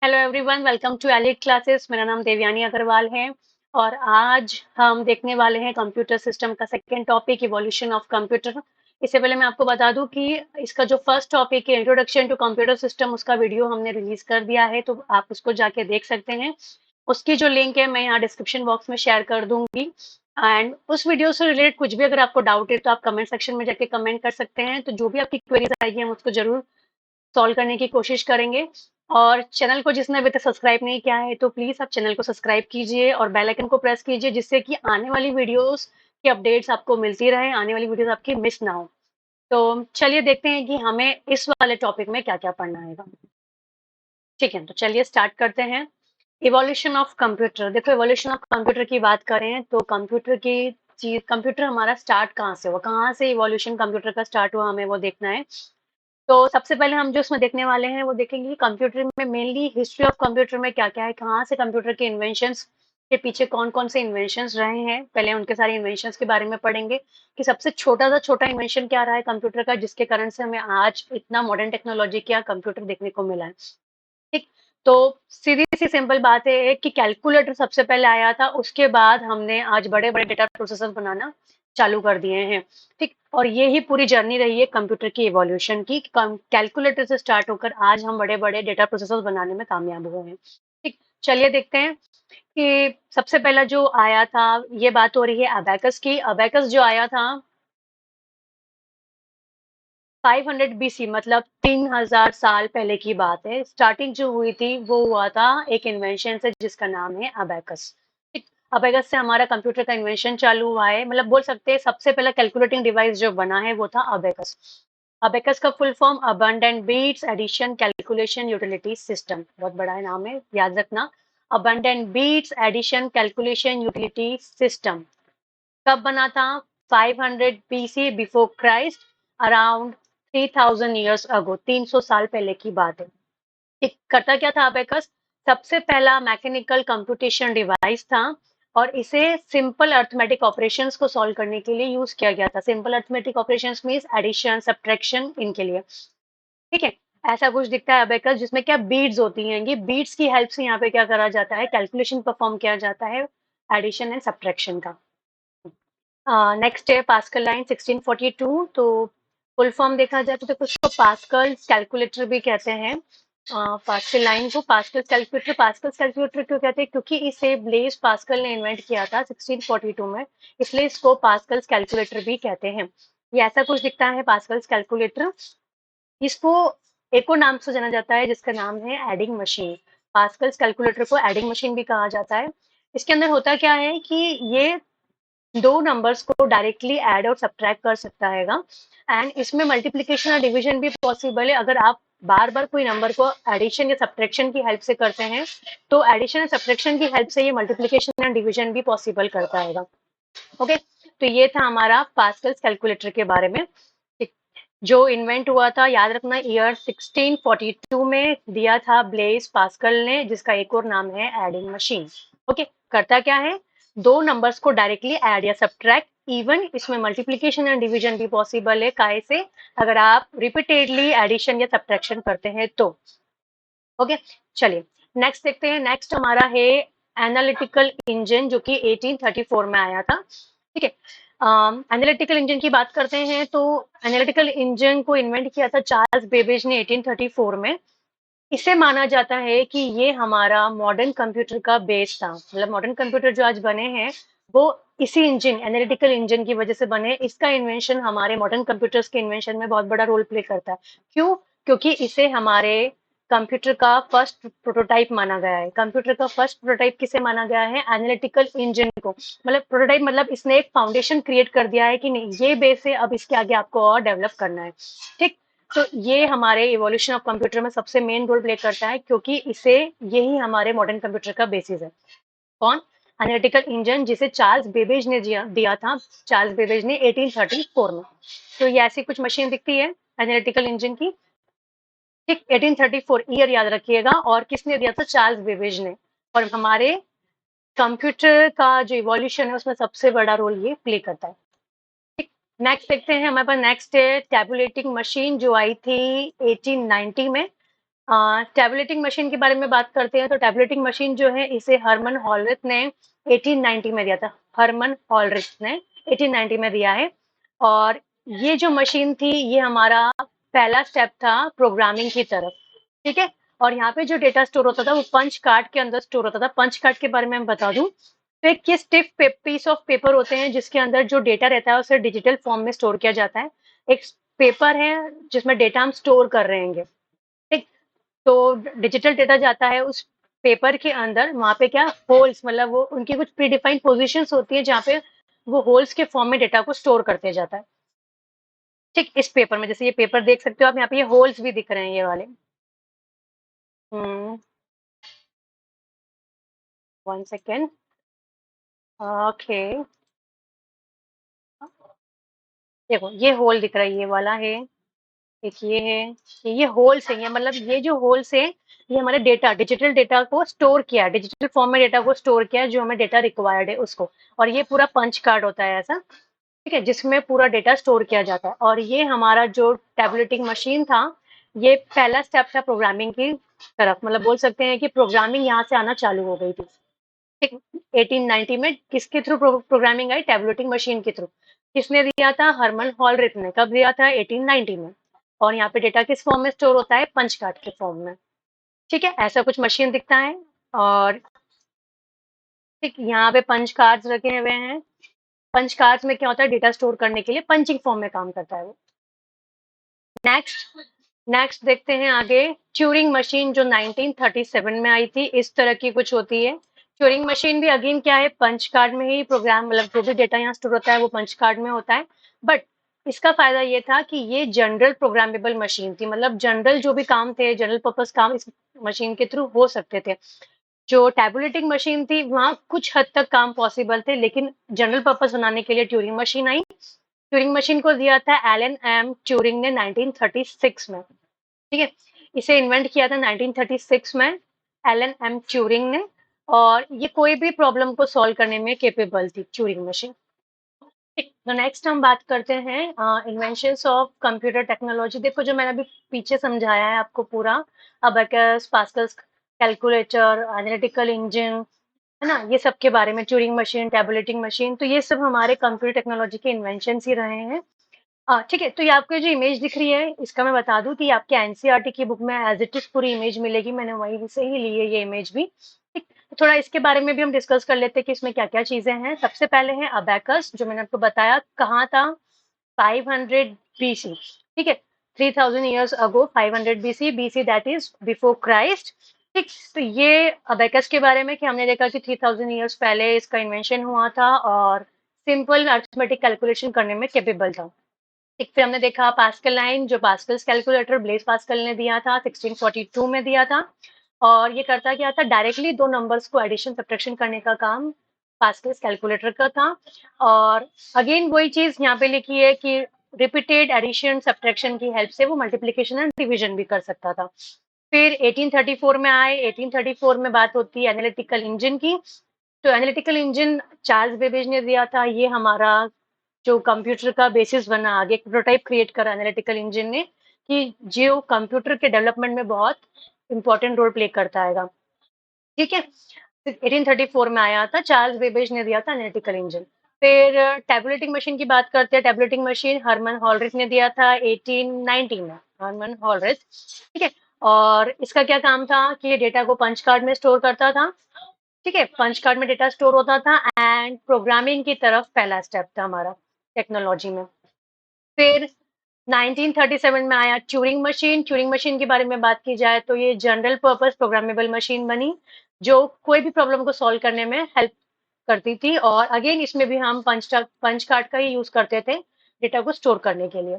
Hello everyone, welcome to elite classes. मेरा नाम देवयानी अग्रवाल है और आज हम देखने वाले हैं कंप्यूटर सिस्टम का second topic, evolution of computer. इससे पहले मैं आपको बता दूं कि इसका जो फर्स्ट टॉपिक है इंट्रोडक्शन टू कंप्यूटर सिस्टम, उसका वीडियो हमने रिलीज कर दिया है, तो आप उसको जाके देख सकते हैं। उसकी जो लिंक है मैं यहाँ डिस्क्रिप्शन बॉक्स में शेयर कर दूंगी। एंड उस वीडियो से रिलेटेड कुछ भी अगर आपको डाउट है तो आप कमेंट सेक्शन में जाके कमेंट कर सकते हैं। तो जो भी आपकी क्वेरीज आएगी हम उसको जरूर सॉल्व करने की कोशिश करेंगे। और चैनल को जिसने अभी तक सब्सक्राइब नहीं किया है तो प्लीज आप चैनल को सब्सक्राइब कीजिए और बेल आइकन को प्रेस कीजिए, जिससे कि आने वाली वीडियोस की अपडेट्स आपको मिलती रहे, आने वाली वीडियोस आपकी मिस ना हो। तो चलिए देखते हैं कि हमें इस वाले टॉपिक में क्या क्या पढ़ना है। ठीक है, तो चलिए स्टार्ट करते हैं। Evolution of computer. देखो, इवोल्यूशन ऑफ कंप्यूटर की बात करें तो कंप्यूटर की चीज, कंप्यूटर हमारा स्टार्ट कहाँ से हुआ, कहाँ से इवोल्यूशन कंप्यूटर का स्टार्ट हुआ, हमें वो देखना है। तो सबसे पहले हम जो इसमें देखने वाले हैं वो देखेंगे कि कंप्यूटर में मेनली हिस्ट्री ऑफ कंप्यूटर में क्या क्या है, कहाँ से कंप्यूटर के इन्वेंशंस के पीछे कौन कौन से इन्वेंशंस रहे हैं, पहले उनके सारे इन्वेंशंस के बारे में पढ़ेंगे कि सबसे छोटा सा छोटा इन्वेंशन क्या रहा है कंप्यूटर का, जिसके कारण से हमें आज इतना मॉडर्न टेक्नोलॉजी का कंप्यूटर देखने को मिला है। ठीक। तो सीधी सी सिंपल बात है कि कैलकुलेटर सबसे पहले आया था, उसके बाद हमने आज बड़े बड़े डेटा प्रोसेसर बनाना चालू कर दिए हैं। ठीक। और ये ही पूरी जर्नी रही है कंप्यूटर की इवोल्यूशन की, कैलकुलेटर से स्टार्ट होकर आज हम बड़े बड़े डेटा प्रोसेसर बनाने में कामयाब हुए हैं। ठीक। चलिए देखते हैं कि सबसे पहला जो आया था, ये बात हो रही है अबैकस की। अबैकस जो आया था 500 बीसी, मतलब 3000 साल पहले की बात है। स्टार्टिंग जो हुई थी वो हुआ था एक इन्वेंशन से जिसका नाम है अबैकस। ठीक। अबैकस से हमारा कंप्यूटर का इन्वेंशन चालू हुआ है, मतलब बोल सकते हैं सबसे पहला कैलकुलेटिंग डिवाइस जो बना है वो था अबैकस। अबैकस का full form abundant beads addition calculation utility system, बहुत बड़ा है नाम है, याद रखना। Abundant beads addition calculation utility system कब बना था? 500 BC before Christ, around 3000 years ago, 300 साल पहले की बात है। एक करता क्या था अबेकस? सबसे पहला मैकेनिकल कंप्यूटेशन डिवाइस था और इसे सिंपल अर्थमेटिक ऑपरेशंस को सॉल्व करने के लिए यूज किया गया था। Simple arithmetic operations means addition, subtraction, इनके लिए। ठीक है। ऐसा कुछ दिखता है अबेकस, जिसमें क्या बीड्स होती हैं, ये बीड्स की हेल्प से यहाँ पे क्या करा जाता है, कैलकुलेशन परफॉर्म किया जाता है एडिशन एंड सब्ट्रैक्शन का। नेक्स्ट है पास्कल लाइन 1642। तो फुल फॉर्म देखा जाए तो देखो, उसको पास्कल कैलकुलेटर भी कहते हैं। पास्कल लाइन को पास्कल कैलकुलेटर क्यों कहते हैं? क्योंकि इसे ब्लेज पास्कल ने इन्वेंट किया था 1642 में, इसलिए इसको पास्कल कैलकुलेटर भी कहते हैं। ये ऐसा कुछ दिखता है पास्कल कैलकुलेटर। इसको एक और नाम से जाना जाता है जिसका नाम है एडिंग मशीन। पास्कल कैलकुलेटर को एडिंग मशीन भी कहा जाता है। इसके अंदर होता क्या है कि ये दो नंबर्स को डायरेक्टली ऐड और सब्ट्रैक्ट कर सकता हैगा। एंड इसमें मल्टीप्लिकेशन और डिवीजन भी पॉसिबल है। अगर आप बार बार कोई नंबर को एडिशन या सब्ट्रैक्शन की हेल्प से करते हैं तो एडिशन या सब्ट्रैक्शन की हेल्प से ये मल्टीप्लिकेशन एंड डिवीजन भी पॉसिबल करता हैगा। ओके। तो ये था हमारा पास्कल कैलकुलेटर के बारे में। जो इन्वेंट हुआ था, याद रखना, ईयर 1642 में दिया था ब्लेज पास्कल ने, जिसका एक और नाम है एडिंग मशीन। ओके। करता क्या है? दो नंबर्स को डायरेक्टली ऐड या सब्ट्रैक्ट, इवन इसमें मल्टीप्लिकेशन एंड डिवीजन भी पॉसिबल है, काय से? अगर आप रिपीटेडली एडिशन या सब्ट्रैक्शन करते हैं तो। ओके। चलिए नेक्स्ट देखते हैं। नेक्स्ट हमारा है एनालिटिकल इंजन, जो कि 1834 में आया था। ठीक है। एनालिटिकल इंजन की बात करते हैं तो एनालिटिकल इंजन को इन्वेंट किया था चार्ल्स बेबेज ने 1834 में। इसे माना जाता है कि ये हमारा मॉडर्न कंप्यूटर का बेस था, मतलब मॉडर्न कंप्यूटर जो आज बने हैं वो इसी इंजन, एनालिटिकल इंजन की वजह से बने। इसका इन्वेंशन हमारे मॉडर्न कंप्यूटर्स के इन्वेंशन में बहुत बड़ा रोल प्ले करता है। क्यों? क्योंकि इसे हमारे कंप्यूटर का फर्स्ट प्रोटोटाइप माना गया है। कंप्यूटर का फर्स्ट प्रोटोटाइप किसे माना गया है? एनालिटिकल इंजन को। मतलब प्रोटोटाइप मतलब इसने एक फाउंडेशन क्रिएट कर दिया है कि नहीं, ये बेस है, अब इसके आगे आपको और डेवलप करना है। ठीक। तो ये हमारे इवोल्यूशन ऑफ कंप्यूटर में सबसे मेन रोल प्ले करता है, क्योंकि इसे, यही हमारे मॉडर्न कंप्यूटर का बेसिस है। कौन? एनालिटिकल इंजन, जिसे चार्ल्स बेबेज ने दिया था। चार्ल्स बेबेज ने 1834 में। तो ये ऐसी कुछ मशीन दिखती है एनालिटिकल इंजन की। ठीक। 1834 ईयर याद रखिएगा। और किसने दिया था? चार्ल्स बेबेज ने। और हमारे कंप्यूटर का जो इवोल्यूशन है उसमें सबसे बड़ा रोल ये प्ले करता है। नेक्स्ट देखते हैं, हमारे पास नेक्स्ट है टैबुलेटिंग मशीन, जो आई थी 1890 में। टैबुलेटिंग मशीन के बारे में बात करते हैं तो टैबुलेटिंग मशीन जो है इसे हरमन हॉलरिथ ने 1890 में दिया था। हरमन हॉलरिथ ने 1890 में दिया है। और ये जो मशीन थी ये हमारा पहला स्टेप था प्रोग्रामिंग की तरफ। ठीक है। और यहाँ पे जो डेटा स्टोर होता था वो पंच कार्ड के अंदर स्टोर होता था। पंच कार्ड के बारे में हम बता दूं तो एक ये स्टिफ पीस ऑफ पेपर होते हैं जिसके अंदर जो डेटा रहता है उसे डिजिटल फॉर्म में स्टोर किया जाता है। एक पेपर है जिसमें डेटा हम स्टोर कर रहे हैं। ठीक। तो डिजिटल डेटा जाता है उस पेपर के अंदर। वहां पे क्या होल्स मतलब वो उनकी कुछ प्रीडिफाइंड पोजीशंस होती है जहाँ पे वो होल्स के फॉर्म में डेटा को स्टोर करते जाता है। ठीक। इस पेपर में जैसे ये पेपर देख सकते हो आप, यहाँ पे ये होल्स भी दिख रहे हैं ये वाले। हम्म। 1 सेकेंड। ओके। देखो ये होल दिख रहा है, ये वाला है, एक ये है, ये होल्स है। ये मतलब ये जो होल्स है ये हमारे डेटा डिजिटल डेटा को स्टोर किया है, डिजिटल फॉर्म में डेटा को स्टोर किया है जो हमें डेटा रिक्वायर्ड है उसको। और ये पूरा पंच कार्ड होता है ऐसा। ठीक है, जिसमें पूरा डेटा स्टोर किया जाता है। और ये हमारा जो टैबलेटिंग मशीन था ये पहला स्टेप था प्रोग्रामिंग की तरफ। मतलब बोल सकते हैं कि प्रोग्रामिंग यहाँ से आना चालू हो गई थी। ठीक। 1890 में किसके थ्रू प्रोग्रामिंग आई? टैबलेटिंग मशीन के थ्रू। किसने दिया था? हरमन हॉलरिथ ने। कब दिया था? 1890 में। और यहाँ पे डेटा किस फॉर्म में स्टोर होता है? पंच कार्ड के फॉर्म में। ठीक है, ऐसा कुछ मशीन दिखता है। और ठीक यहाँ पे पंच कार्ड्स रखे हुए हैं। पंच कार्ड्स में क्या होता है? डेटा स्टोर करने के लिए पंचिंग फॉर्म में काम करता है वो। नेक्स्ट नेक्स्ट देखते हैं आगे। ट्यूरिंग मशीन जो 1937 में आई थी, इस तरह की कुछ होती है। ट्यूरिंग मशीन भी अगेन क्या है? पंच कार्ड में ही प्रोग्राम मतलब जो भी डेटा यहाँ स्टोर होता है वो पंच कार्ड में होता है। बट इसका फायदा ये था कि ये जनरल प्रोग्रामेबल मशीन थी। मतलब जनरल जो भी काम थे, जनरल पर्पस काम इस मशीन के थ्रू हो सकते थे। जो टैबुलेटिंग मशीन थी वहां कुछ हद तक काम पॉसिबल थे, लेकिन जनरल पर्पस बनाने के लिए ट्यूरिंग मशीन आई। ट्यूरिंग मशीन को दिया था एलन एम ट्यूरिंग ने 1936 में। ठीक है, इसे इन्वेंट किया था 1936 में एलन एम ट्यूरिंग ने। और ये कोई भी प्रॉब्लम को सॉल्व करने में केपेबल थी ट्यूरिंग मशीन। तो नेक्स्ट हम बात करते हैं इन्वेंशंस ऑफ कंप्यूटर टेक्नोलॉजी। देखो जो मैंने अभी पीछे समझाया है आपको पूरा, abacus, Pascal's calculator, analytical engine, है ना, ये सब के बारे में, ट्यूरिंग मशीन, टैबुलेटिंग मशीन, तो ये सब हमारे कंप्यूटर टेक्नोलॉजी के इन्वेंशंस ही रहे हैं। ठीक है, तो ये आपको जो इमेज दिख रही है इसका मैं बता दूं कि आपके एनसीईआरटी की बुक में एज इट इज पूरी इमेज मिलेगी। मैंने वहीं से ही ली है ये इमेज भी। ठीक। तो थोड़ा इसके बारे में भी हम डिस्कस कर लेते हैं कि इसमें क्या क्या चीजें हैं। सबसे पहले है अबेकस, जो मैंने आपको बताया कहाँ था? 500 बीसी। ठीक है, 3000 years ago, 500 BC. BC that is before Christ. ठीक। तो ये अबेकस के बारे में कि हमने देखा कि 3000 ईयर्स पहले इसका इन्वेंशन हुआ था और सिंपल अरिथमेटिक कैलकुलेशन करने में केपेबल था। एक फिर हमने देखा पास्कल लाइन, जो पास्कल्स कैलकुलेटर ब्लेस पास्कल ने दिया था, 1642 में दिया था। और ये करता क्या था? डायरेक्टली दो नंबर्स को एडिशन सब्ट्रैक्शन करने का काम पास्कल्स कैलकुलेटर का था। और अगेन वही चीज यहाँ पे लिखी है कि रिपीटेड एडिशन सब्ट्रैक्शन की हेल्प से वो मल्टीप्लिकेशन एंड डिवीजन भी कर सकता था। फिर 1834 में आए। 1834 में बात होती है एनालिटिकल इंजन की। तो एनालिटिकल इंजन चार्ल्स बेबेज ने दिया था। ये हमारा जो कंप्यूटर का बेसिस बना, आगे प्रोटोटाइप क्रिएट करा एनालिटिकल इंजन ने, कि जो कंप्यूटर के डेवलपमेंट में बहुत इंपॉर्टेंट रोल प्ले करता है। ठीक है, 1834 में आया था, चार्ल्स बेबेज ने दिया था एनालिटिकल इंजन। फिर टैबुलेटिंग मशीन की बात करते हैं। टैबुलेटिंग मशीन हरमन हॉलरिथ ने दिया था 1890 में। हरमन हॉलरिथ। ठीक है। और इसका क्या काम था कि ये डेटा को पंच कार्ड में स्टोर करता था। ठीक है, पंच कार्ड में डेटा स्टोर होता था एंड प्रोग्रामिंग की तरफ पहला स्टेप था हमारा टेक्नोलॉजी में। फिर 1937 में आया ट्यूरिंग मशीन। ट्यूरिंग मशीन के बारे में बात की जाए तो ये जनरल पर्पस प्रोग्रामेबल मशीन बनी जो कोई भी प्रॉब्लम को सॉल्व करने में हेल्प करती थी। और अगेन इसमें भी हम पंच कार्ड का ही यूज करते थे डेटा को स्टोर करने के लिए।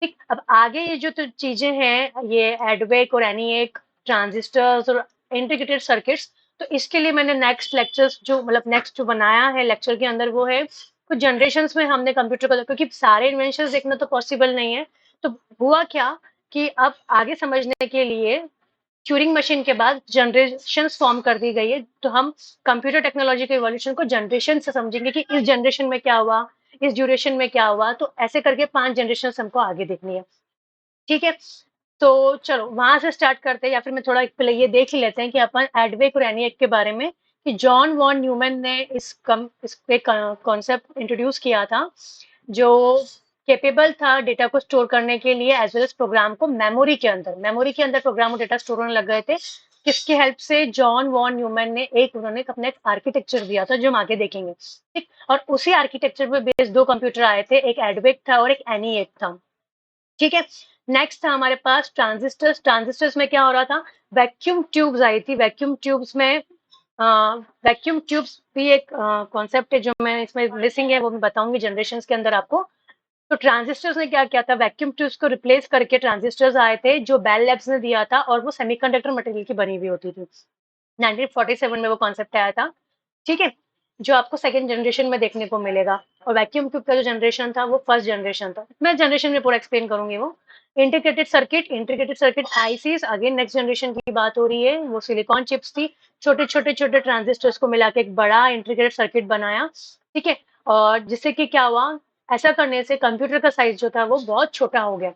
ठीक। अब आगे ये जो तो चीजें हैं, ये एडवेक और एनीएक, ट्रांजिस्टर्स और इंटीग्रेटेड सर्किट्स, तो इसके लिए मैंने नेक्स्ट लेक्चर्स जो मतलब नेक्स्ट जो बनाया है लेक्चर के अंदर वो है कुछ जनरेशन्स में हमने कंप्यूटर को, क्योंकि सारे इन्वेंशंस देखना तो पॉसिबल नहीं है। तो हुआ क्या कि अब आगे समझने के लिए ट्यूरिंग मशीन के बाद जनरेशन फॉर्म कर दी गई है। तो हम कंप्यूटर टेक्नोलॉजी के इवोल्यूशन को जनरेशन से समझेंगे कि इस जनरेशन में क्या हुआ, इस ड्यूरेशन में क्या हुआ। तो ऐसे करके 5 जनरेशन हमको आगे देखनी है। ठीक है। तो चलो वहां से स्टार्ट करते हैं, या फिर मैं थोड़ा पहले ये देख ही लेते हैं कि अपन एडवेक और एनिएक के बारे में, कि जॉन वॉन न्यूमैन ने इस पे कॉन्सेप्ट इंट्रोड्यूस किया था, जो कैपेबल था डेटा को स्टोर करने के लिए एज वेल एज प्रोग्राम को मेमोरी के अंदर प्रोग्राम और डेटा स्टोर होने लग गए थे। किसकी हेल्प से? जॉन वॉन न्यूमैन ने उन्होंने अपना एक आर्किटेक्चर दिया था जो हम आगे देखेंगे, ठीक। और उसी आर्किटेक्चर पे बेस्ड दो कंप्यूटर आए थे, एक एडवेक था और एक एनिएक था, ठीक है। नेक्स्ट था हमारे पास ट्रांजिस्टर्स। ट्रांजिस्टर्स में क्या हो रहा था? वैक्यूम ट्यूब्स आई थी। वैक्यूम ट्यूब्स में वैक्यूम ट्यूब्स भी एक कॉन्सेप्ट है जो मैं इसमें मिसिंग है, वो मैं बताऊंगी जनरेशन के अंदर आपको। तो ट्रांजिस्टर्स ने क्या किया था? वैक्यूम ट्यूब्स को रिप्लेस करके ट्रांजिस्टर्स आए थे जो बेल लैब्स ने दिया था, और वो सेमीकंडक्टर मटेरियल की बनी हुई होती थी। 1947 में वो कॉन्सेप्ट आया था, ठीक है, जो आपको सेकंड जनरेशन में देखने को मिलेगा। और वैक्यूम ट्यूब का जो जनरेशन था वो फर्स्ट जनरेशन था। मैं जनरेशन में पूरा एक्सप्लेन करूंगी वो। Integrated circuit ICs, again next generation की बात हो रही है, वो सिलिकॉन चिप्स थी। छोटे छोटे छोटे ट्रांजिस्टर्स को मिला के एक बड़ा इंटीग्रेटेड सर्किट बनाया, ठीक है। और जिससे कि क्या हुआ, ऐसा करने से कंप्यूटर का साइज जो था वो बहुत छोटा हो गया,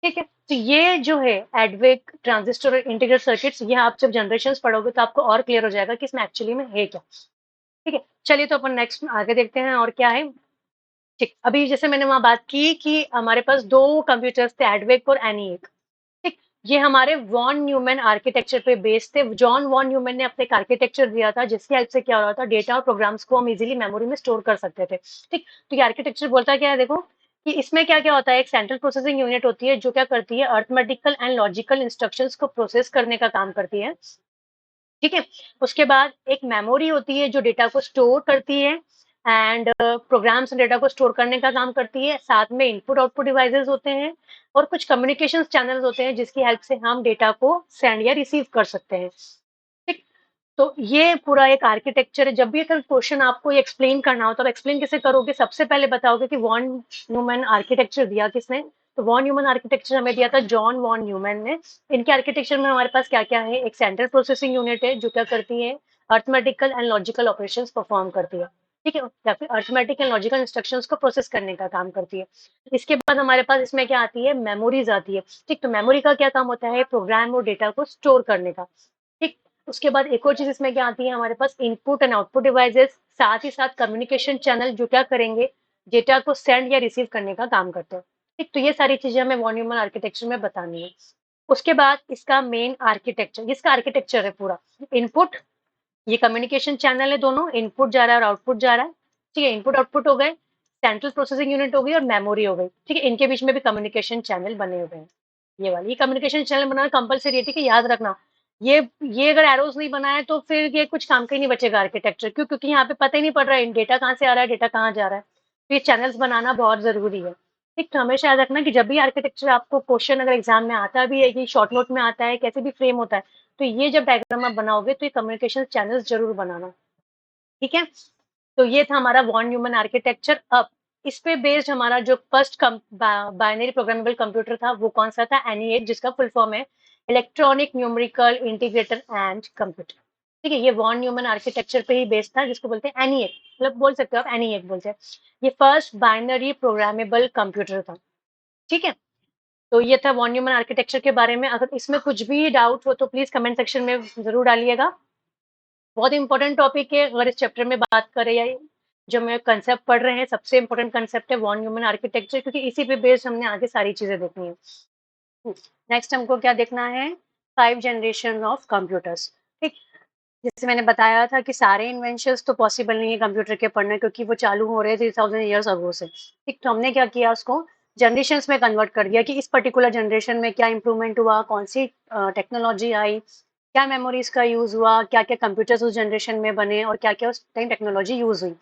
ठीक है। तो ये जो है एडवेक, ट्रांजिस्टर और इंटीग्रेटेड सर्किट्स, ये आप जब जनरेशंस पढ़ोगे तो आपको और क्लियर हो जाएगा कि इसमें एक्चुअली में है क्या, ठीक है। चलिए तो अपन नेक्स्ट आगे देखते हैं और क्या है, ठीक। अभी जैसे मैंने वहां बात की कि हमारे पास दो कंप्यूटर्स थे, एडवेक और एनिएक, ठीक। ये हमारे वॉन न्यूमैन आर्किटेक्चर पे बेस्ड थे। जॉन वॉन न्यूमैन ने अपने एक आर्किटेक्चर दिया था जिसकी हेल्प से क्या हो रहा था, डेटा और प्रोग्राम्स को हम इजीली मेमोरी में स्टोर कर सकते थे, ठीक। तो ये आर्किटेक्चर बोलता क्या है, देखो कि इसमें क्या क्या होता है। एक सेंट्रल प्रोसेसिंग यूनिट होती है जो क्या करती है, अर्थमेटिकल एंड लॉजिकल इंस्ट्रक्शंस को प्रोसेस करने का काम करती है, ठीक है। उसके बाद एक मेमोरी होती है जो डेटा को स्टोर करती है, एंड प्रोग्राम्स डेटा को स्टोर करने का काम करती है। साथ में इनपुट आउटपुट डिवाइसेस होते हैं, और कुछ कम्युनिकेशन चैनल्स होते हैं जिसकी हेल्प से हम डेटा को सेंड या रिसीव कर सकते हैं, ठीक। तो ये पूरा एक आर्किटेक्चर है। जब भी अगर क्वेश्चन आपको ये एक्सप्लेन करना हो तो आप एक्सप्लेन कैसे करोगे? सबसे पहले बताओगे कि वॉन न्यूमैन आर्किटेक्चर दिया किसने? तो वॉन न्यूमैन आर्किटेक्चर हमें दिया था जॉन वॉन न्यूमैन ने। इनके आर्किटेक्चर में हमारे पास क्या क्या है? एक सेंट्रल प्रोसेसिंग यूनिट है जो क्या करती है, arithmetical and logical operations perform करती है, ठीक है, या फिर अर्थमेटिक एंड लॉजिकल इंस्ट्रक्शंस को प्रोसेस करने का काम करती है। इसके बाद हमारे पास इसमें क्या आती है, मेमोरीज आती है, ठीक। तो मेमोरी का क्या काम होता है? प्रोग्राम और डेटा को स्टोर करने का, ठीक। उसके बाद एक और चीज इसमें क्या आती है हमारे पास, इनपुट एंड आउटपुट डिवाइसेस, साथ ही साथ कम्युनिकेशन चैनल जो क्या करेंगे, डेटा को सेंड या रिसीव करने का काम करते हैं, ठीक। तो ये सारी चीजें हमें वॉन न्यूमैन आर्किटेक्चर में बतानी है। उसके बाद इसका मेन आर्किटेक्चर, इसका आर्किटेक्चर है पूरा। इनपुट, ये कम्युनिकेशन चैनल है, दोनों इनपुट जा रहा है और आउटपुट जा रहा है, ठीक है। इनपुट आउटपुट हो गए, सेंट्रल प्रोसेसिंग यूनिट हो गई और मेमोरी हो गई, ठीक है। इनके बीच में भी कम्युनिकेशन चैनल बने हुए हैं। ये वाली, ये कम्युनिकेशन चैनल बनाना कंपलसरी है, ठीक है, याद रखना। ये ये अगर एरोज नहीं बनाए तो फिर ये कुछ काम का ही नहीं बचेगा आर्किटेक्चर, क्यों? क्योंकि यहाँ पे पता ही नहीं पड़ रहा है डेटा कहाँ से आ रहा है, डेटा कहाँ जा रहा है। तो ये चैनल्स बनाना बहुत जरूरी है, ठीक। तो हमेशा याद रखना कि जब भी आर्किटेक्चर आपको क्वेश्चन अगर एग्जाम में आता भी है, ये शॉर्ट नोट में आता है, कैसे भी फ्रेम होता है, तो ये जब डायग्राम आप बनाओगे तो ये कम्युनिकेशन चैनल्स जरूर बनाना, ठीक है। तो ये था हमारा वॉन न्यूमैन आर्किटेक्चर। अब इस पे बेस्ड हमारा जो फर्स्ट बाइनरी प्रोग्रामेबल कंप्यूटर था वो कौन सा था? एनईएक, जिसका फुल फॉर्म है electronic numerical integrator and computer, ठीक है। ये वॉन न्यूमैन आर्किटेक्चर पे ही बेस्ड था, जिसको बोलते हैं एनईएक, मतलब बोल सकते हो आप एनईएक बोलते हैं। ये फर्स्ट बाइनरी प्रोग्रामेबल कंप्यूटर था, ठीक है। तो ये था वॉन न्यूमैन आर्किटेक्चर के बारे में। अगर इसमें कुछ भी डाउट हो तो प्लीज कमेंट सेक्शन में जरूर डालिएगा। बहुत इंपॉर्टेंट टॉपिक है, अगर इस चैप्टर में बात करें या जो मैं कंसेप्ट पढ़ रहे हैं, सबसे इंपॉर्टेंट कंसेप्ट है वॉन न्यूमैन आर्किटेक्चर, क्योंकि इसी पे बेस्ड हमने आगे सारी चीजें देखनी है। नेक्स्ट हमको क्या देखना है? 5 जनरेशन ऑफ कंप्यूटर्स, ठीक। जैसे मैंने बताया था कि सारे इन्वेंशंस तो पॉसिबल नहीं है कंप्यूटर के पढ़ना, क्योंकि वो चालू हो रहे थे 3000 ईयर्स अगो से, ठीक। तो हमने क्या किया, उसको जनरेशंस में कन्वर्ट कर दिया कि इस पर्टिकुलर जनरेशन में क्या इंप्रूवमेंट हुआ, कौन सी टेक्नोलॉजी आई, क्या मेमोरीज का यूज हुआ, क्या क्या कंप्यूटर्स उस जनरेशन में बने, और क्या क्या उस टाइम टेक्नोलॉजी यूज हुई,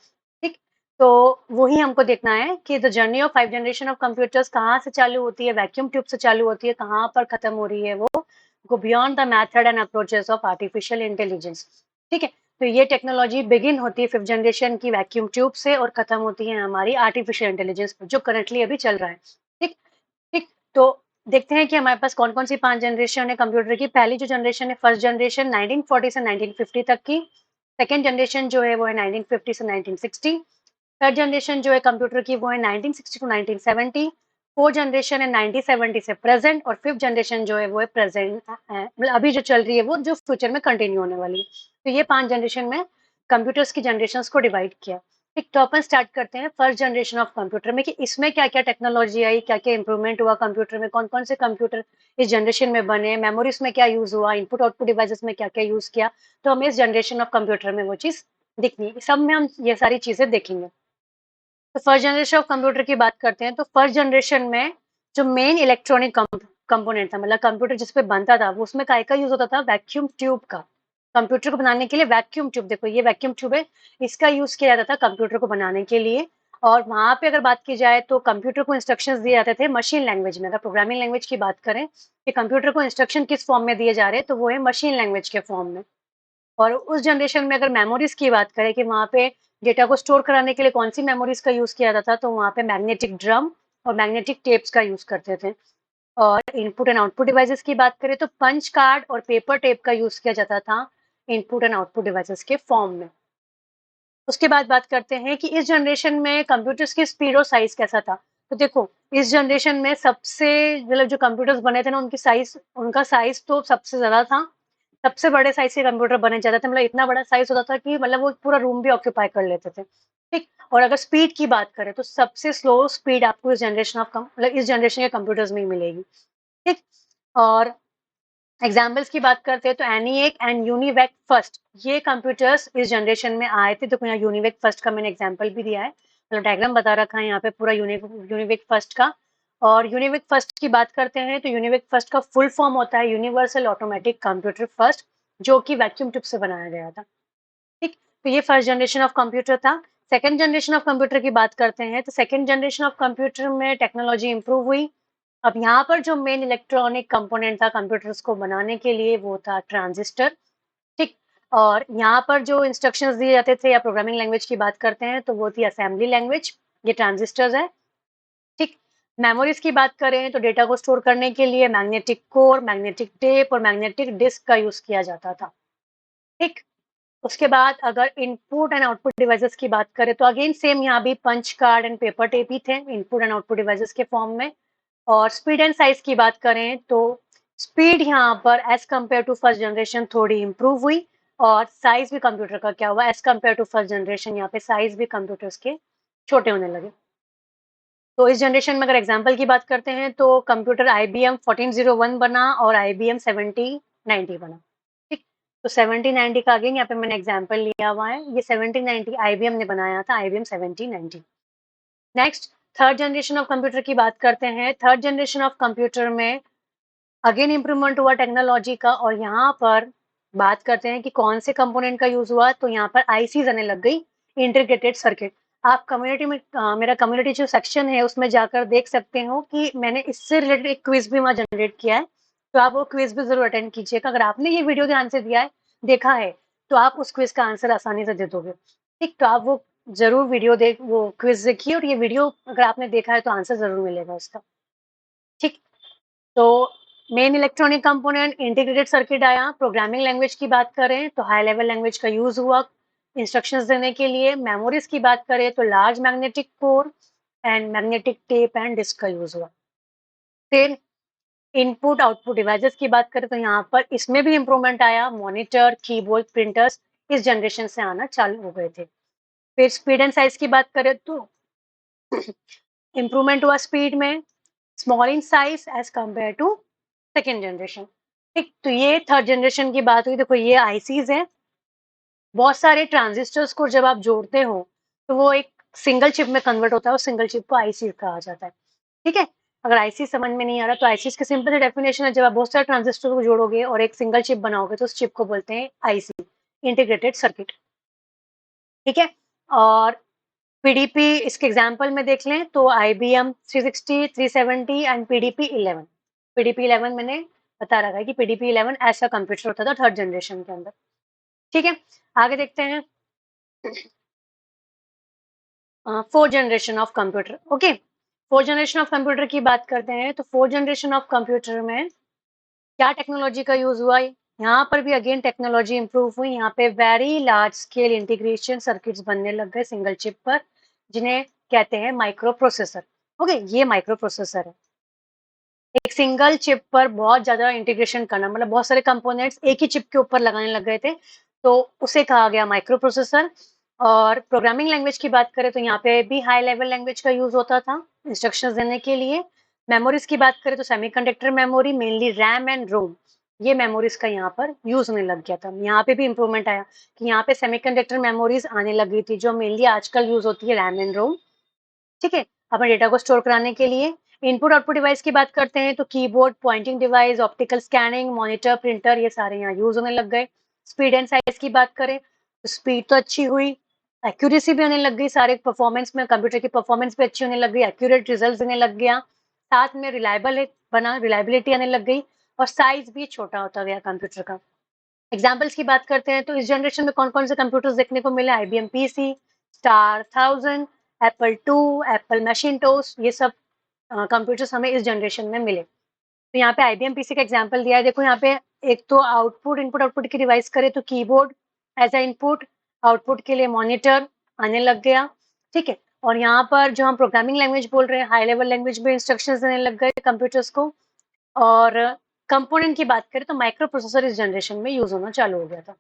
ठीक। तो वही हमको देखना है कि the journey of 5 generation of computers कहाँ से चालू होती है, वैक्यूम ट्यूब से चालू होती है, कहाँ पर खत्म हो रही है वो, go beyond the method and approaches of artificial intelligence, ठीक है। तो ये टेक्नोलॉजी बिगिन होती है 5th जनरेशन की वैक्यूम ट्यूब से और खत्म होती है हमारी आर्टिफिशियल इंटेलिजेंस पर, जो करंटली अभी चल रहा है, ठीक। ठीक, तो देखते हैं कि हमारे पास कौन कौन सी 5 जनरेशन है कंप्यूटर की। पहली जो जनरेशन है, फर्स्ट जनरेशन 1940 से 1950 तक की। सेकेंड जनरेशन जो है वो है 1950 से 1960। थर्ड जनरेशन जो है कंप्यूटर की वो है 1960 टू 1970। 4 जनरेशन है 1970 से प्रेजेंट, और 5th जनरेशन जो है वो है प्रेजेंट, मतलब अभी जो चल रही है वो जो फ्यूचर में कंटिन्यू होने वाली है। तो ये 5 जनरेशन में कंप्यूटर्स की जनरेशंस को डिवाइड किया। एक तो अपन स्टार्ट करते हैं फर्स्ट जनरेशन ऑफ कंप्यूटर में कि इसमें क्या-क्या टेक्नोलॉजी आई, क्या-क्या इंप्रूवमेंट हुआ कंप्यूटर में, कौन-कौन से कंप्यूटर इस जनरेशन में बने, मेमोरीज में क्या यूज़ हुआ, इनपुट आउटपुट डिवाइसेस में क्या-क्या यूज़ किया। तो हमें इस जनरेशन ऑफ कंप्यूटर में वो चीज़ दिखनी है। सब में हम ये सारी चीज़ें देखेंगे। तो फर्स्ट जनरेशन ऑफ कंप्यूटर की बात करते हैं, तो फर्स्ट जनरेशन में जो मेन इलेक्ट्रॉनिक कंपोनेंट था, मतलब कंप्यूटर जिस पे बनता था, वो उसमें काय का यूज होता था, वैक्यूम ट्यूब का। कंप्यूटर को बनाने के लिए वैक्यूम ट्यूब, देखो ये वैक्यूम ट्यूब है, इसका यूज किया जाता था कंप्यूटर को बनाने के लिए। और वहां पे अगर बात की जाए तो कंप्यूटर को इंस्ट्रक्शंस दिए जाते थे मशीन लैंग्वेज में। अगर प्रोग्रामिंग लैंग्वेज की बात करें कि कंप्यूटर को इंस्ट्रक्शन किस फॉर्म में दिए जा रहे हैं, तो वो है मशीन लैंग्वेज के फॉर्म में। और उस जनरेशन में अगर मेमोरीज की बात करें कि वहाँ पे डेटा को स्टोर कराने के लिए कौन सी मेमोरीज का यूज किया जाता था, तो वहाँ पे मैग्नेटिक ड्रम और मैग्नेटिक टेप्स का यूज करते थे। और इनपुट एंड आउटपुट डिवाइसेस की बात करें तो पंच कार्ड और पेपर टेप का यूज किया जाता था इनपुट एंड आउटपुट डिवाइसेस के फॉर्म में। उसके बाद बात करते हैं कि इस जनरेशन में कंप्यूटर्स की स्पीड और साइज कैसा था। तो देखो, इस जनरेशन में सबसे, मतलब जो कंप्यूटर्स बने थे ना, उनका साइज तो सबसे ज्यादा था। सबसे बड़े साइज के कंप्यूटर बने जाते थे, मतलब इतना बड़ा साइज होता था कि मतलब वो पूरा रूम भी ऑक्यूपाई कर लेते थे। ठीक। और अगर स्पीड की बात करें तो सबसे स्लो स्पीड आपको इस जनरेशन मतलब इस जनरेशन के कंप्यूटर्स में ही मिलेगी। ठीक। और एग्जाम्पल्स की बात करते हैं तो एनीएक एंड यूनिवेक फर्स्ट, ये कंप्यूटर्स इस जनरेशन में आए थे। तो यहाँ यूनिवेक फर्स्ट का मैंने एग्जाम्पल भी दिया है, मतलब डायग्राम बता रखा है यहाँ पे पूरा यूनिवेक फर्स्ट का। और यूनिवेक फर्स्ट की बात करते हैं तो यूनिवेक फर्स्ट का फुल फॉर्म होता है यूनिवर्सल ऑटोमेटिक कंप्यूटर फर्स्ट, जो कि वैक्यूम ट्यूब से बनाया गया था। ठीक। तो ये फर्स्ट जनरेशन ऑफ कंप्यूटर था। सेकेंड जनरेशन ऑफ कंप्यूटर की बात करते हैं तो सेकेंड जनरेशन ऑफ कंप्यूटर में टेक्नोलॉजी इंप्रूव हुई। अब यहाँ पर जो मेन इलेक्ट्रॉनिक कंपोनेंट था कंप्यूटर्स को बनाने के लिए वो था ट्रांजिस्टर। ठीक। और यहाँ पर जो इंस्ट्रक्शंस दिए जाते थे या प्रोग्रामिंग लैंग्वेज की बात करते हैं तो वो थी असेंबली लैंग्वेज, ये ट्रांजिस्टर्स है। ठीक। मेमोरीज की बात करें तो डेटा को स्टोर करने के लिए मैग्नेटिक कोर, मैग्नेटिक टेप और मैग्नेटिक डिस्क का यूज किया जाता था। ठीक। उसके बाद अगर इनपुट एंड आउटपुट डिवाइसेस की बात करें तो अगेन सेम, यहाँ भी punch card and paper tape ही थे इनपुट एंड आउटपुट डिवाइसेस के फॉर्म में। और स्पीड एंड साइज की बात करें तो स्पीड यहाँ पर as compare to first generation थोड़ी इंप्रूव हुई, और साइज भी कंप्यूटर का क्या हुआ as compare to first generation, यहाँ पे साइज भी कंप्यूटर्स के छोटे होने लगे। तो इस जनरेशन में अगर एग्जाम्पल की बात करते हैं तो कंप्यूटर IBM 1401 बना और IBM 7090 बना। ठीक। तो 7090 का अगेन यहाँ पे मैंने एग्जाम्पल लिया हुआ है, ये 7090 IBM ने बनाया था, IBM 7090। Next, third generation of computer की बात करते हैं। थर्ड जनरेशन ऑफ कंप्यूटर में अगेन इंप्रूवमेंट हुआ टेक्नोलॉजी का, और यहाँ पर बात करते हैं कि कौन से कंपोनेंट का यूज हुआ, तो यहाँ पर आईसीज आने लग गई, इंटीग्रेटेड सर्किट। आप कम्युनिटी में मेरा कम्युनिटी जो सेक्शन है उसमें जाकर देख सकते हो कि मैंने इससे रिलेटेड एक क्विज भी वहाँ जनरेट किया है, तो आप वो क्विज भी जरूर अटेंड कीजिएगा। अगर आपने ये वीडियो ध्यान से दिया है, देखा है, तो आप उस क्विज का आंसर आसानी से दे दोगे। ठीक। तो आप वो जरूर वो क्विज देखिए, और ये वीडियो अगर आपने देखा है तो आंसर जरूर मिलेगा उसका। ठीक। तो main electronic component integrated circuit आया। प्रोग्रामिंग लैंग्वेज की बात करें तो हाई लेवल लैंग्वेज का यूज हुआ इंस्ट्रक्शंस देने के लिए। मेमोरीज की बात करें तो large magnetic core and magnetic tape and disk का यूज हुआ। फिर इनपुट आउटपुट डिवाइसेस की बात करें तो यहाँ पर इसमें भी इंप्रूवमेंट आया, मॉनिटर, कीबोर्ड, प्रिंटर्स इस जनरेशन से आना चालू हो गए थे। फिर स्पीड एंड साइज की बात करें तो इंप्रूवमेंट हुआ स्पीड में, small in size as compare to second generation. ठीक। तो ये थर्ड जनरेशन की बात हुई। देखो ये आईसीज है, बहुत सारे ट्रांजिस्टर्स को जब आप जोड़ते हो तो वो एक सिंगल चिप में कन्वर्ट होता है, और सिंगल चिप को आईसी कहा जाता है। ठीक है। अगर आईसी समझ में नहीं आ रहा तो आईसी की सिंपल डेफिनेशन है, जब आप बहुत सारे ट्रांजिस्टर को जोड़ोगे और एक सिंगल चिप बनाओगे तो उस चिप को बोलते हैं आईसी, इंटीग्रेटेड सर्किट। ठीक है। और पीडीपी इसके एग्जांपल में देख लें तो IBM 360, 370 एंड पीडीपी 11। पीडीपी 11 मैंने बता रखा है कि पीडीपी 11 ऐसा कंप्यूटर होता था थर्ड जनरेशन के अंदर। ठीक है। आगे देखते हैं fourth generation of computer. Okay, fourth generation of computer की बात करते हैं तो फोर्थ जनरेशन ऑफ कंप्यूटर में क्या टेक्नोलॉजी का यूज हुआ, यहाँ पर भी अगेन टेक्नोलॉजी इंप्रूव हुई। यहाँ पे very large scale integration circuits बनने लग गए सिंगल चिप पर, जिन्हें कहते हैं माइक्रो प्रोसेसर। ओके, ये माइक्रो प्रोसेसर है। एक सिंगल चिप पर बहुत ज़्यादा इंटीग्रेशन करना, मतलब बहुत सारे कंपोनेंट्स एक ही चिप के ऊपर लगाने लग गए थे, तो उसे कहा गया माइक्रो प्रोसेसर। और प्रोग्रामिंग लैंग्वेज की बात करें तो यहाँ पे भी हाई लेवल लैंग्वेज का यूज़ होता था इंस्ट्रक्शंस देने के लिए। मेमोरीज़ की बात करें तो semiconductor memory, mainly RAM and ROM, ये मेमोरीज़ का यहाँ पर यूज़ होने लग गया था। यहाँ पे भी इम्प्रूवमेंट आया कि यहाँ पे सेमीकंडक्टर मेमोरीज़ आने लग गई थी, जो मेनली आजकल यूज़ होती है रैम एंड रोम। ठीक है? अपने डेटा को स्टोर कराने के लिए। इनपुट आउटपुट डिवाइस की बात करते हैं तो keyboard, pointing device, optical scanning, monitor, printer, ये सारे यहाँ यूज़ होने लग गए। स्पीड एंड साइज़ की बात करें तो स्पीड तो अच्छी हुई, एक्यूरेसी भी होने लग गई, सारे परफॉर्मेंस में कंप्यूटर की परफॉर्मेंस भी अच्छी होने लग गई, एक्यूरेट रिजल्ट देने लग गया। साथ में रिलायबल एक बना, रिलायबिलिटी आने लग गई और साइज़ भी छोटा होता गया कंप्यूटर का। एग्जाम्पल्स की बात करते हैं तो इस जनरेशन में कौन-कौन से कंप्यूटर्स देखने को मिले? IBM PC, star 1000, Apple 2, Apple Macintosh, ये सब कंप्यूटर्स हमें इस जनरेशन में मिले। तो यहाँ पे आईबीएम पीसी का एग्जांपल दिया है। देखो यहाँ पे एक तो आउटपुट, इनपुट आउटपुट की डिवाइस करें तो keyboard as a input, output के लिए मॉनिटर आने लग गया, ठीक है। और यहाँ पर जो हम प्रोग्रामिंग लैंग्वेज बोल रहे हैं, हाई लेवल लैंग्वेज में इंस्ट्रक्शंस देने लग गए कंप्यूटर्स को। और कंपोनेंट की बात करें तो माइक्रो प्रोसेसर इस जनरेशन में यूज होना चालू हो गया था।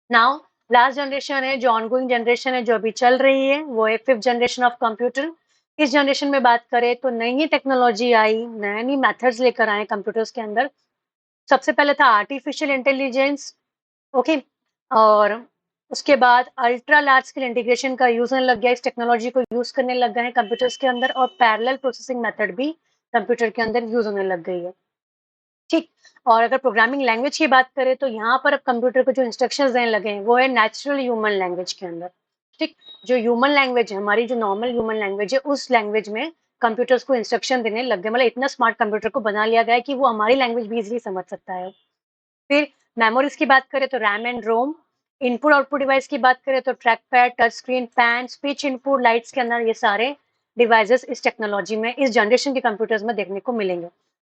नाउ लास्ट जनरेशन है, जो ऑनगोइंग जनरेशन है, जो अभी चल रही है, वो है 5th जनरेशन ऑफ कंप्यूटर। इस जनरेशन में बात करें तो नई-नई टेक्नोलॉजी आई, नए-नए मेथड्स लेकर आए कंप्यूटर्स के अंदर। सबसे पहले था आर्टिफिशियल इंटेलिजेंस, ओके। और उसके बाद अल्ट्रा लार्ज स्केल इंटीग्रेशन का यूज़ होने लग गया, इस टेक्नोलॉजी को यूज़ करने लग गए हैं कंप्यूटर्स के अंदर। और पैरेलल प्रोसेसिंग मेथड भी कंप्यूटर के अंदर यूज़ होने लग गई है। ठीक। और अगर प्रोग्रामिंग लैंग्वेज की बात करें तो यहाँ पर अब कंप्यूटर को जो इंस्ट्रक्शंस देने लगे हैं वो है नेचुरल ह्यूमन लैंग्वेज के अंदर। ठीक। जो ह्यूमन लैंग्वेज है, हमारी जो नॉर्मल ह्यूमन लैंग्वेज है, उस लैंग्वेज में कंप्यूटर्स को इंस्ट्रक्शन देने लग गए, मतलब इतना स्मार्ट कंप्यूटर को बना लिया गया है कि वो हमारी लैंग्वेज भी इजीली समझ सकता है। फिर मेमोरीज की बात करें तो RAM and ROM. Input output device की बात करें तो track pad, touch screen, pen, speech input, lights के अंदर, ये सारे डिवाइसेस इस टेक्नोलॉजी में, इस जनरेशन के कंप्यूटर्स में देखने को मिलेंगे।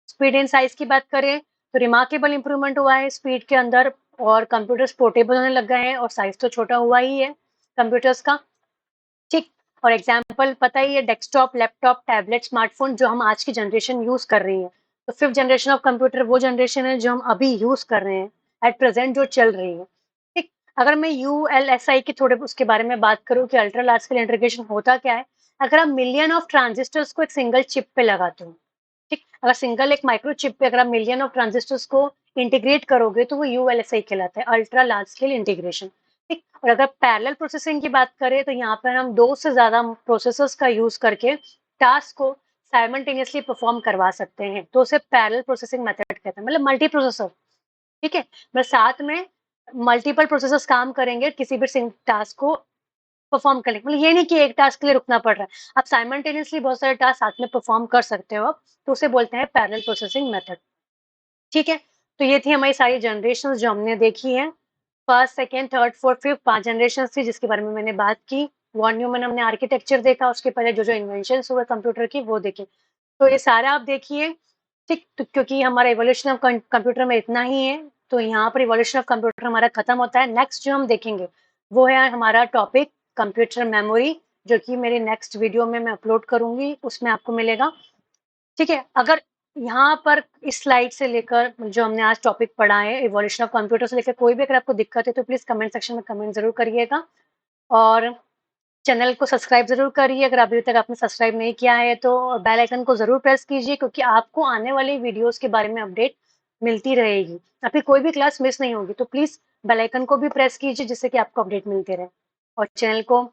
स्पीड एंड साइज की बात करें तो रिमार्केबल इंप्रूवमेंट हुआ है स्पीड के अंदर, और कंप्यूटर्स पोर्टेबल होने लग गए हैं और साइज तो छोटा हुआ ही है कंप्यूटर्स का। ठीक। और एग्जाम्पल पता ही है, डेस्कटॉप, लैपटॉप, टैबलेट, स्मार्टफोन, जो हम आज की जनरेशन यूज कर रही है। तो 5th जनरेशन ऑफ कंप्यूटर वो जनरेशन है जो हम अभी यूज कर रहे हैं, एट प्रेजेंट जो चल रही है। ठीक। अगर मैं यूएलएसआई के थोड़े उसके बारे में बात करूं कि अल्ट्रा लार्ज स्केल इंटीग्रेशन होता क्या है, अगर आप मिलियन ऑफ ट्रांजिस्टर्स को एक सिंगल चिप पे लगाते हो, ठीक, अगर सिंगल एक माइक्रो चिप पे अगर आप मिलियन ऑफ ट्रांजिस्टर्स को इंटीग्रेट करोगे तो वो यूएलएसआई कहलाता है, अल्ट्रा लार्ज स्केल इंटीग्रेशन। ठीक। और अगर पैरेलल प्रोसेसिंग की बात करें तो यहाँ पर हम 2 से ज़्यादा प्रोसेसर्स का यूज़ करके टास्क को साइमल्टेनियसली परफॉर्म करवा सकते हैं, तो उसे पैरेलल प्रोसेसिंग मेथड कहते हैं, मतलब मल्टी प्रोसेसर। ठीक है। मतलब साथ में मल्टीपल प्रोसेसर्स काम करेंगे किसी भी टास्क को परफॉर्म करने, मतलब ये नहीं कि एक टास्क के लिए रुकना पड़ रहा है, आप साइमल्टेनियसली बहुत सारे टास्क साथ में परफॉर्म कर सकते हो आप, तो उसे बोलते हैं पैरेलल प्रोसेसिंग मेथड। ठीक है। तो ये थी हमारी सारी जनरेशन जो हमने देखी है, first, second, third, fourth, fifth, 5 generation थी जिसके बारे में मैंने बात की। वॉन न्यूमन हमने आर्किटेक्चर देखा, उसके पहले जो जो इन्वेंशन हुए कंप्यूटर की वो देखे। तो ये सारा आप देखिए। ठीक। तो क्योंकि हमारा इवोल्यूशन ऑफ कंप्यूटर में इतना ही है, तो यहाँ पर इवोल्यूशन ऑफ कंप्यूटर हमारा खत्म होता है। नेक्स्ट जो हम देखेंगे वो है हमारा टॉपिक कंप्यूटर मेमोरी, जो कि मेरे नेक्स्ट वीडियो में मैं अपलोड करूंगी, उसमें आपको मिलेगा। ठीक है। अगर यहाँ पर इस स्लाइड से लेकर जो हमने आज टॉपिक पढ़ा है इवोल्यूशन ऑफ कंप्यूटर से लेकर कोई भी अगर आपको दिक्कत है तो प्लीज कमेंट सेक्शन में कमेंट जरूर करिएगा। और चैनल को सब्सक्राइब जरूर करिए, अगर अभी तक आपने सब्सक्राइब नहीं किया है तो बेल आइकन को जरूर प्रेस कीजिए, क्योंकि आपको आने वाली वीडियोस के बारे में अपडेट मिलती रहेगी, आपकी कोई भी क्लास मिस नहीं होगी। तो प्लीज बेल आइकन को भी प्रेस कीजिए जिससे कि आपको अपडेट मिलते रहे। और चैनल को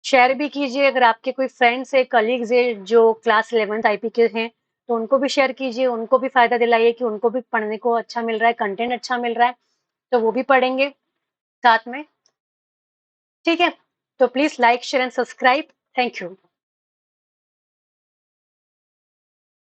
शेयर भी कीजिए, अगर आपके कोई फ्रेंड्स है, कलीग्स है जो क्लास 11th आईपी के हैं, तो उनको भी शेयर कीजिए, उनको भी फायदा दिलाइए कि उनको भी पढ़ने को अच्छा मिल रहा है, कंटेंट अच्छा मिल रहा है, तो वो भी पढ़ेंगे साथ में। ठीक है। तो please like, share and subscribe. Thank you.